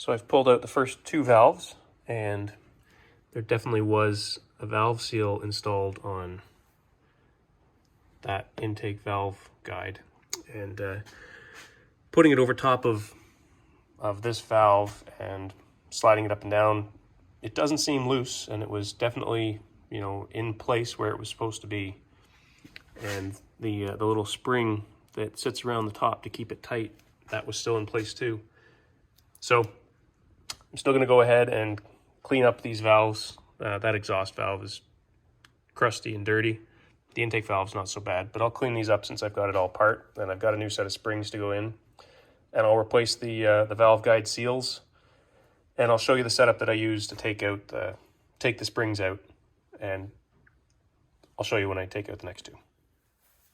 So I've pulled out the first two valves, and there definitely was a valve seal installed on that intake valve guide. And putting it over top of this valve and sliding it up and down, it doesn't seem loose, and it was definitely, you know, in place where it was supposed to be. And the little spring that sits around the top to keep it tight, that was still in place too. So I'm still going to go ahead and clean up these valves. That exhaust valve is crusty and dirty. The intake valve's not so bad, but I'll clean these up since I've got it all apart. And I've got a new set of springs to go in. And I'll replace the valve guide seals. And I'll show you the setup that I use to take the springs out. And I'll show you when I take out the next two.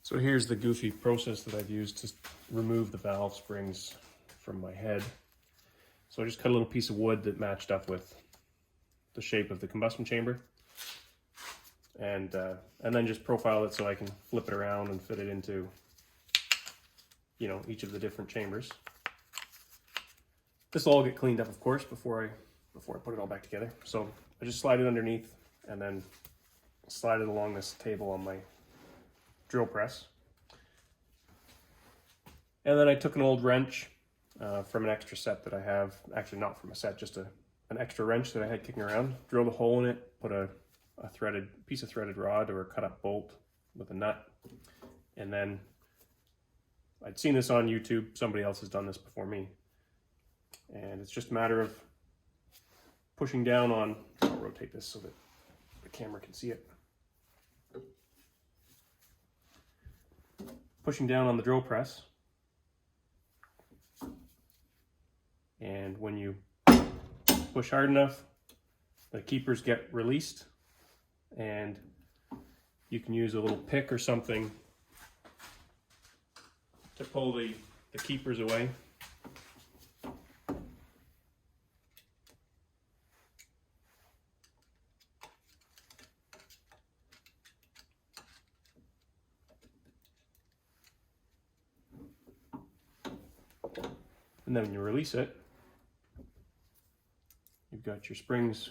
So here's the goofy process that I've used to remove the valve springs from my head. So I just cut a little piece of wood that matched up with the shape of the combustion chamber, and then just profile it so I can flip it around and fit it into, you know, each of the different chambers. This will all get cleaned up, of course, before I put it all back together. So I just slide it underneath and then slide it along this table on my drill press. And then I took an old wrench from an extra set that I have, actually not from a set, just an extra wrench that I had kicking around, drilled a hole in it, put a piece of threaded rod or a cut up bolt with a nut. And then I'd seen this on YouTube, somebody else has done this before me. And it's just a matter of pushing down on, I'll rotate this so that the camera can see it. Pushing down on the drill press. And when you push hard enough, the keepers get released, and you can use a little pick or something to pull the keepers away. And then when you release it, you've got your springs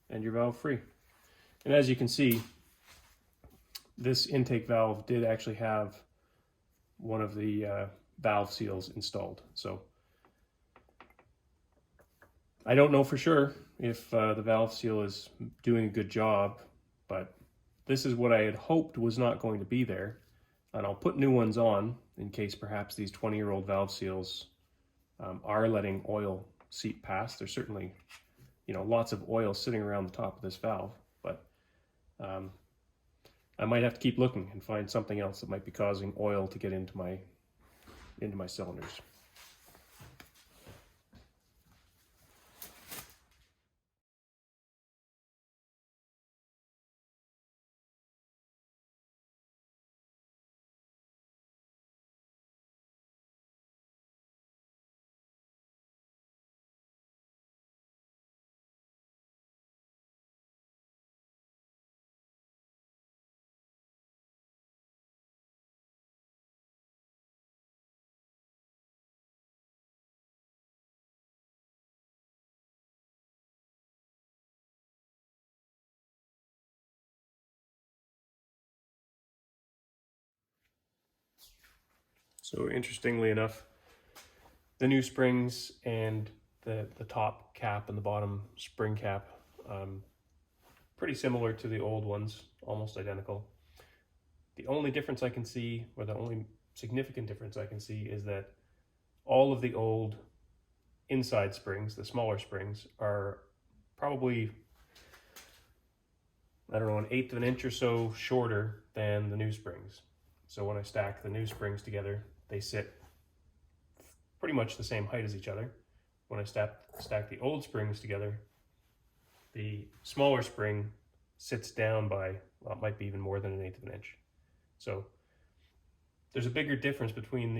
and your valve free. And as you can see, this intake valve did actually have one of the valve seals installed. So I don't know for sure if the valve seal is doing a good job, but this is what I had hoped was not going to be there. And I'll put new ones on in case perhaps these 20-year-old valve seals are letting oil seep past. There's certainly, you know, lots of oil sitting around the top of this valve, but I might have to keep looking and find something else that might be causing oil to get into my cylinders. So interestingly enough, the new springs and the top cap and the bottom spring cap, pretty similar to the old ones, almost identical. The only difference I can see, or the only significant difference I can see, is that all of the old inside springs, the smaller springs, are probably, I don't know, 1/8 of an inch or so shorter than the new springs. So when I stack the new springs together, they sit pretty much the same height as each other. When I stack the old springs together, the smaller spring sits down by, well, it might be even more than 1/8 of an inch. So there's a bigger difference between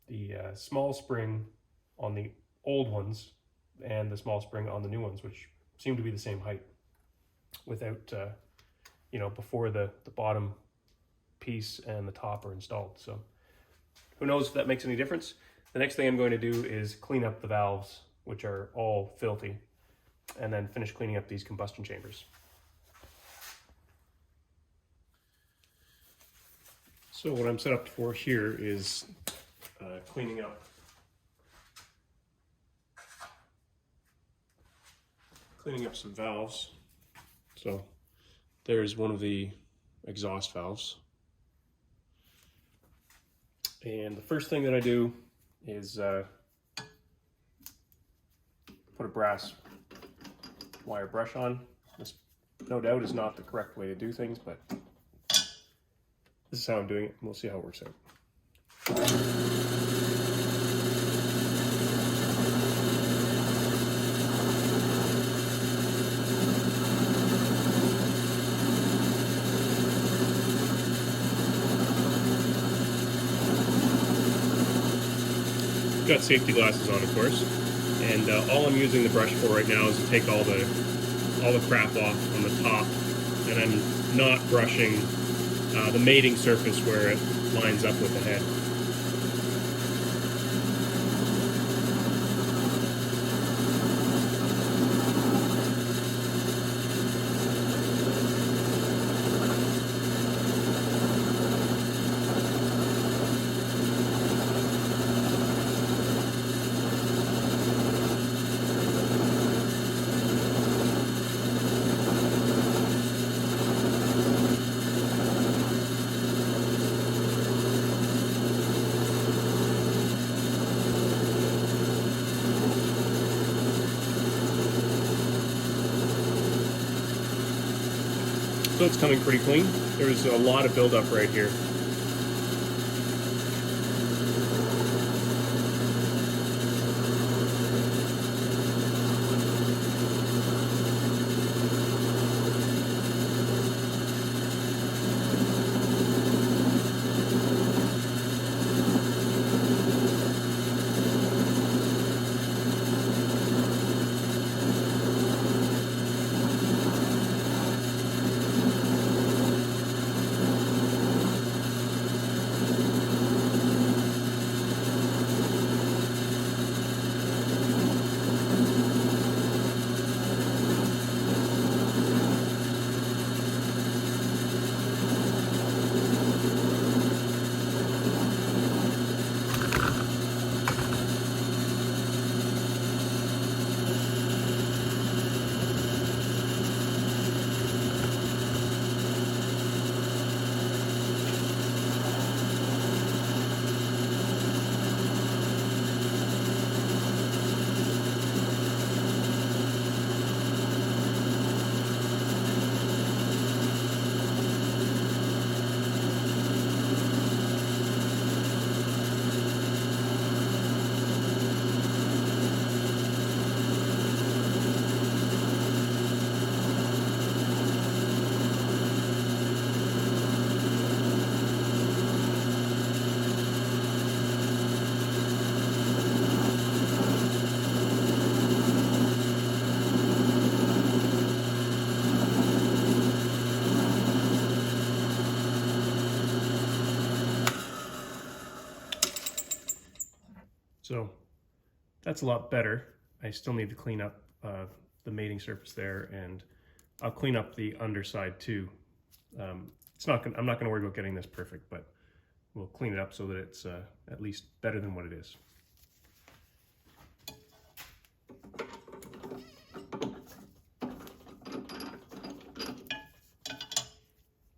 the small spring on the old ones and the small spring on the new ones, which seem to be the same height without, you know, before the bottom piece and the top are installed. So who knows if that makes any difference. The next thing I'm going to do is clean up the valves, which are all filthy, and then finish cleaning up these combustion chambers. So what I'm set up for here is cleaning up some valves. So there's one of the exhaust valves. And the first thing that I do is put a brass wire brush on. This, no doubt, is not the correct way to do things, but this is how I'm doing it, and we'll see how it works out. Got safety glasses on, of course, and all I'm using the brush for right now is to take all the crap off on the top, and I'm not brushing the mating surface where it lines up with the head. So it's coming pretty clean. There's a lot of buildup right here. So that's a lot better. I still need to clean up the mating surface there, and I'll clean up the underside too. I'm not going to worry about getting this perfect, but we'll clean it up so that it's at least better than what it is.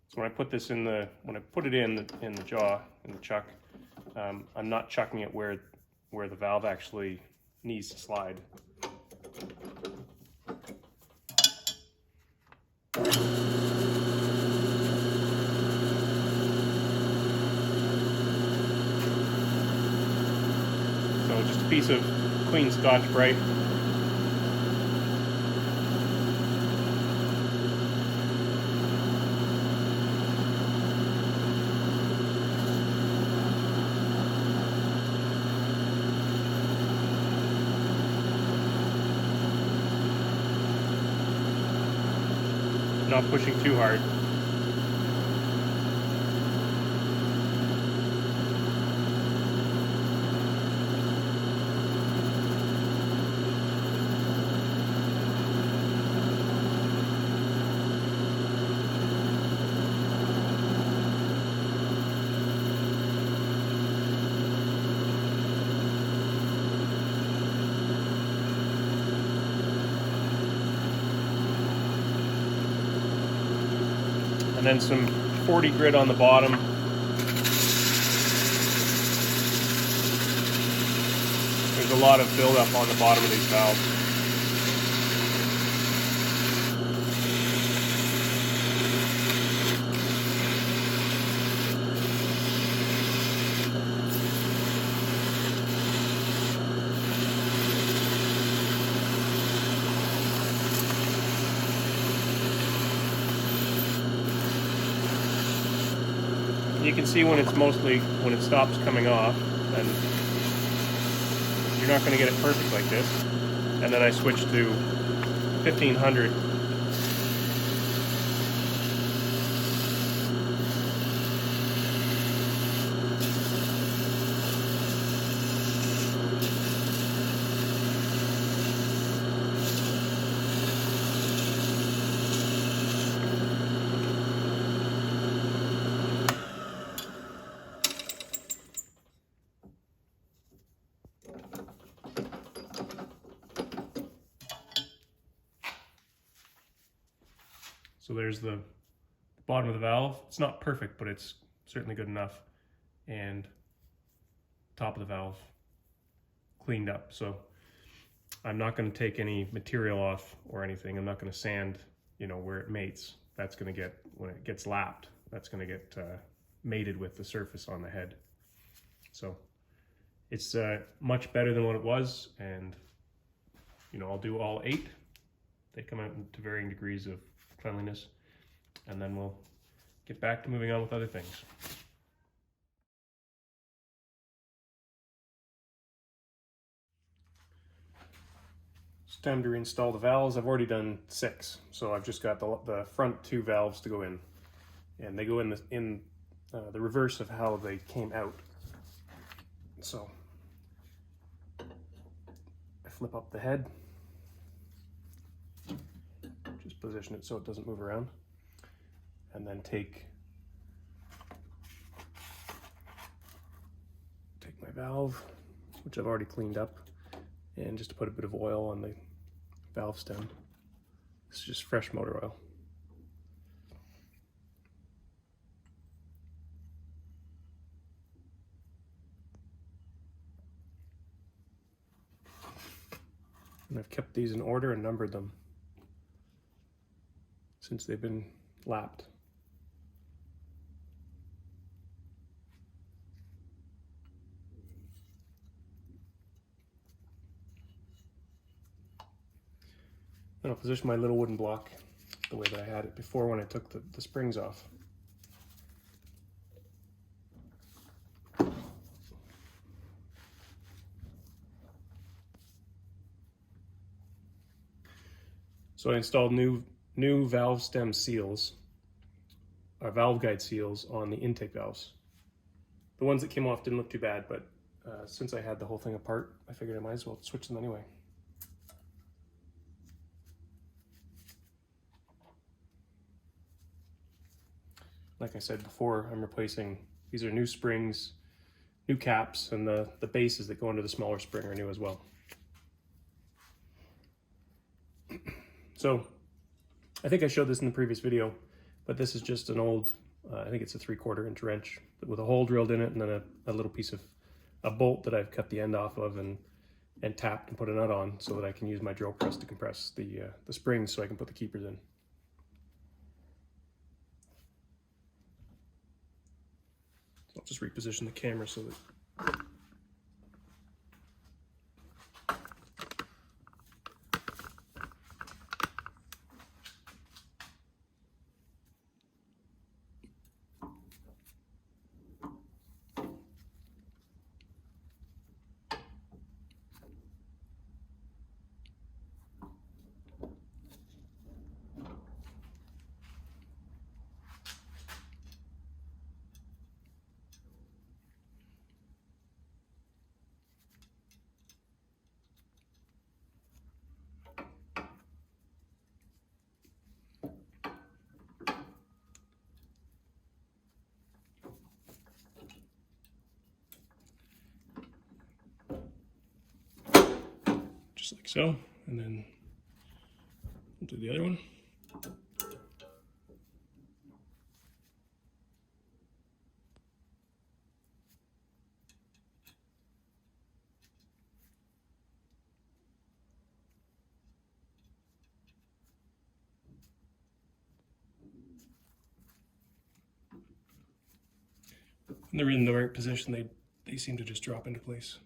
So when I put this in the, in the jaw, in the chuck, I'm not chucking it where the valve actually needs to slide. So just a piece of clean Scotch-Brite. Not pushing too hard. And then some 40 grit on the bottom. There's a lot of buildup on the bottom of these valves. You can see when it's when it stops coming off, and you're not going to get it perfect like this. And then I switched to 1500. So there's the bottom of the valve. It's not perfect, but it's certainly good enough. And top of the valve cleaned up. So I'm not going to take any material off or anything. I'm not going to sand, you know, where it mates. That's going to get, when it gets lapped, that's going to get mated with the surface on the head. So it's much better than what it was. And, you know, I'll do all 8. They come out to varying degrees of cleanliness, and then we'll get back to moving on with other things. It's time to reinstall the valves. I've already done 6, so I've just got the front 2 valves to go in, and they go in the reverse of how they came out. So I flip up the head, just position it so it doesn't move around, and then take my valve, which I've already cleaned up, and just to put a bit of oil on the valve stem. This is just fresh motor oil. And I've kept these in order and numbered them since they've been lapped. Then I'll position my little wooden block the way that I had it before when I took the springs off. So I installed new valve stem seals, or valve guide seals, on the intake valves. The ones that came off didn't look too bad, but since I had the whole thing apart, I figured I might as well switch them anyway. Like I said before, I'm replacing, these are new springs, new caps, and the bases that go into the smaller spring are new as well. So I think I showed this in the previous video, but this is just an old, I think it's a 3/4 inch wrench with a hole drilled in it, and then a little piece of a bolt that I've cut the end off of and tapped and put a nut on so that I can use my drill press to compress the springs so I can put the keepers in. So I'll just reposition the camera so that just like so, and then we'll do the other one. When they're in the right position, they seem to just drop into place.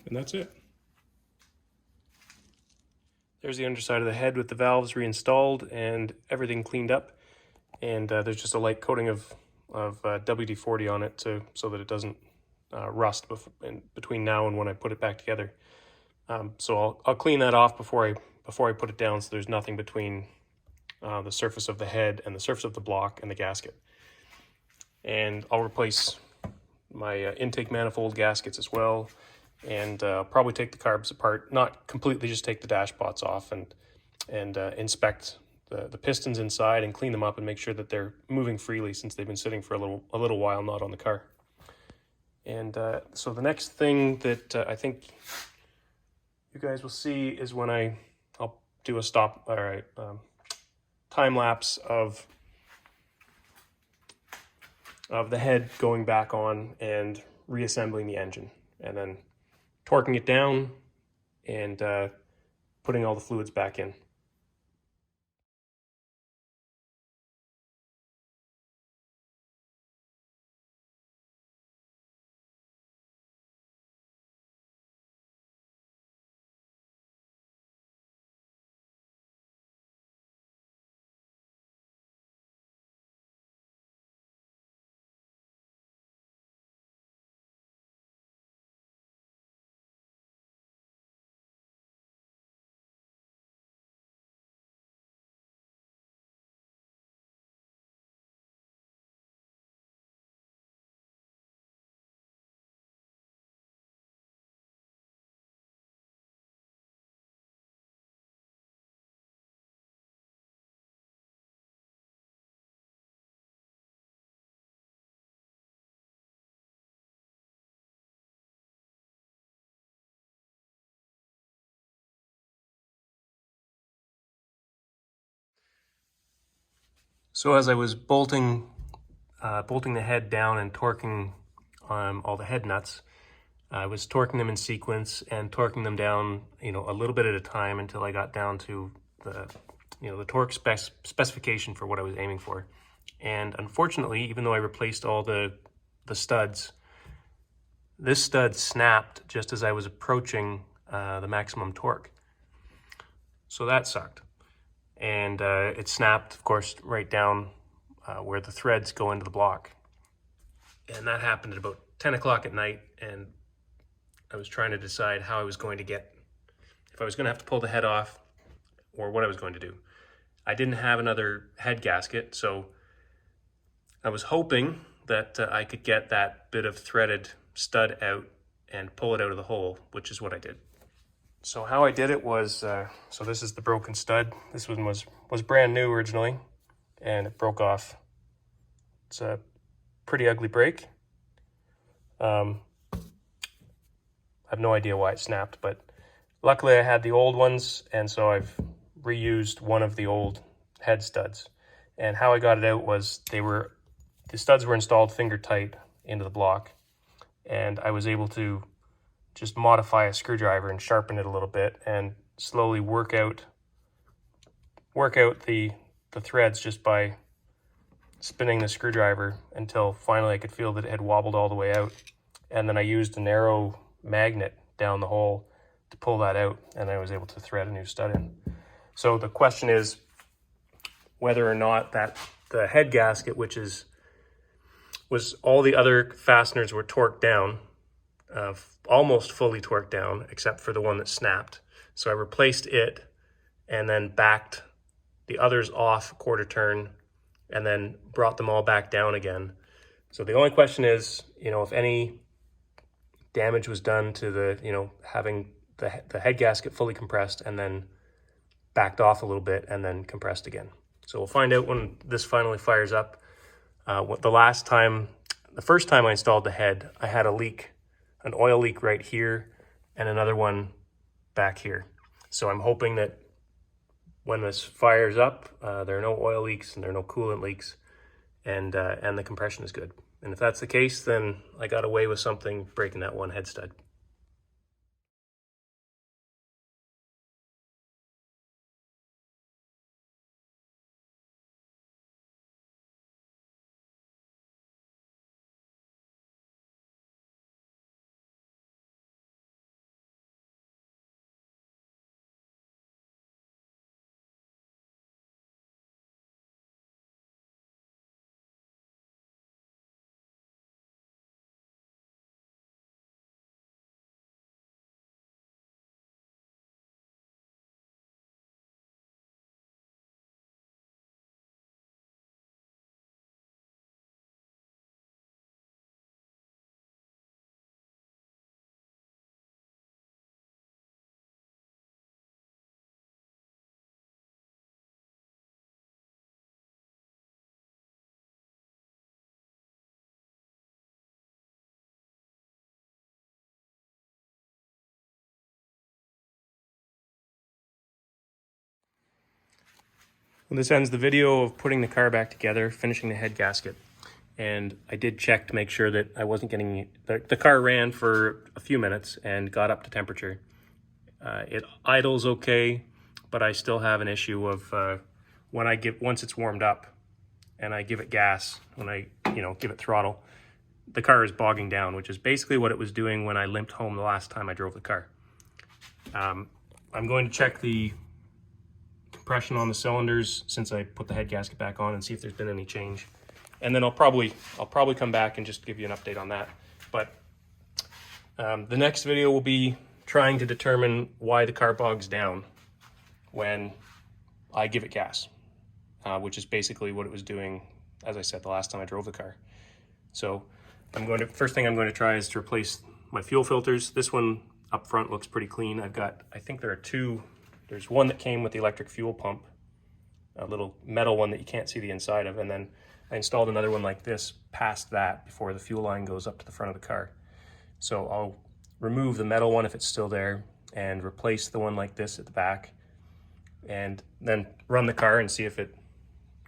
And that's it. There's the underside of the head with the valves reinstalled and everything cleaned up. And there's just a light coating of WD-40 on it so that it doesn't rust between now and when I put it back together. So I'll clean that off before I put it down, so there's nothing between the surface of the head and the surface of the block and the gasket. And I'll replace my intake manifold gaskets as well, and probably take the carbs apart, not completely, just take the dash pots off and inspect the pistons inside and clean them up and make sure that they're moving freely, since they've been sitting for a little while not on the car. And so the next thing that I think you guys will see is when I'll do a time lapse of the head going back on and reassembling the engine, and then torquing it down and putting all the fluids back in. So as I was bolting the head down and torquing all the head nuts, I was torquing them in sequence and torquing them down, a little bit at a time until I got down to the torque specification for what I was aiming for. And unfortunately, even though I replaced all the studs, this stud snapped just as I was approaching the maximum torque. So that sucked. And it snapped, of course, right down where the threads go into the block. And that happened at about 10 o'clock at night, and I was trying to decide how I was going to if I was going to have to pull the head off or what I was going to do. I didn't have another head gasket, so I was hoping that I could get that bit of threaded stud out and pull it out of the hole, which is what I did. So how I did it was, so this is the broken stud. This one was brand new originally, and it broke off. It's a pretty ugly break. I have no idea why it snapped, but luckily I had the old ones, and so I've reused one of the old head studs. And how I got it out was the studs were installed finger tight into the block, and I was able to just modify a screwdriver and sharpen it a little bit and slowly work out the threads just by spinning the screwdriver until finally I could feel that it had wobbled all the way out. And then I used a narrow magnet down the hole to pull that out, and I was able to thread a new stud in. So the question is whether or not that the head gasket, which was all the other fasteners were torqued down, almost fully torqued down, except for the one that snapped. So I replaced it and then backed the others off a quarter turn and then brought them all back down again. So the only question is, if any damage was done to having the head gasket fully compressed and then backed off a little bit and then compressed again. So we'll find out when this finally fires up. The first time I installed the head, I had a leak, an oil leak right here and another one back here. So I'm hoping that when this fires up, there are no oil leaks and there are no coolant leaks, and the compression is good. And if that's the case, then I got away with something breaking that one head stud. Well, this ends the video of putting the car back together, finishing the head gasket. And I did check to make sure that I wasn't getting... The car ran for a few minutes and got up to temperature. It idles okay, but I still have an issue of once it's warmed up and I give it gas, when I give it throttle, the car is bogging down, which is basically what it was doing when I limped home the last time I drove the car. I'm going to check the compression on the cylinders since I put the head gasket back on and see if there's been any change. And then I'll probably come back and just give you an update on that. But the next video will be trying to determine why the car bogs down when I give it gas, which is basically what it was doing, as I said, the last time I drove the car. So first thing I'm going to try is to replace my fuel filters. This one up front looks pretty clean. I think there are two. There's one that came with the electric fuel pump, a little metal one that you can't see the inside of, and then I installed another one like this past that before the fuel line goes up to the front of the car. So I'll remove the metal one if it's still there and replace the one like this at the back, and then run the car and see if it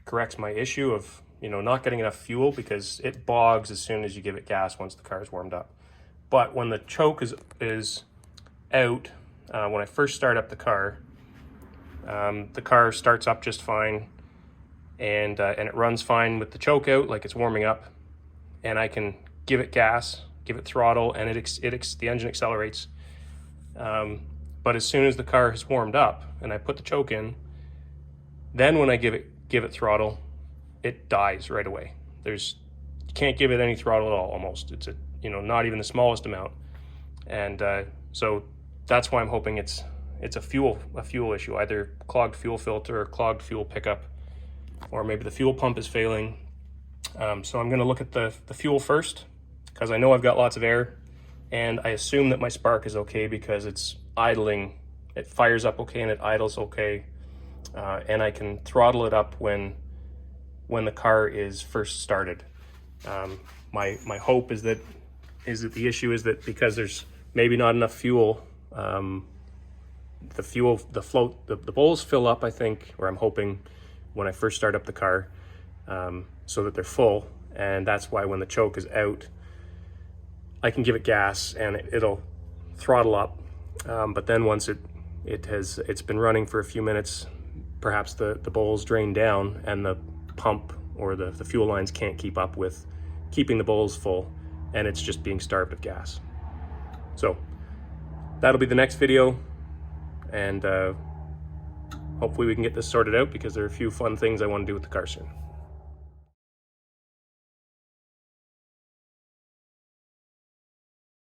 corrects my issue of not getting enough fuel, because it bogs as soon as you give it gas once the car is warmed up. But when the choke is out, when I first start up the car starts up just fine, and it runs fine with the choke out, like it's warming up, and I can give it gas, give it throttle, and the engine accelerates. But as soon as the car has warmed up and I put the choke in, then when I give it throttle, it dies right away. You can't give it any throttle at all, almost. It's not even the smallest amount. And so that's why I'm hoping it's a fuel issue, either clogged fuel filter or clogged fuel pickup, or maybe the fuel pump is failing. So I'm gonna look at the fuel first, because I know I've got lots of air, and I assume that my spark is okay because it's idling. It fires up okay and it idles okay, and I can throttle it up when the car is first started. My hope is that the issue is that because there's maybe not enough fuel, the bowls fill up, I think, or I'm hoping, when I first start up the car, so that they're full, and that's why when the choke is out, I can give it gas and it'll throttle up. But then once it's been running for a few minutes, perhaps the bowls drain down and the pump or the fuel lines can't keep up with keeping the bowls full, and it's just being starved of gas. So that'll be the next video, and hopefully we can get this sorted out, because there are a few fun things I want to do with the car soon.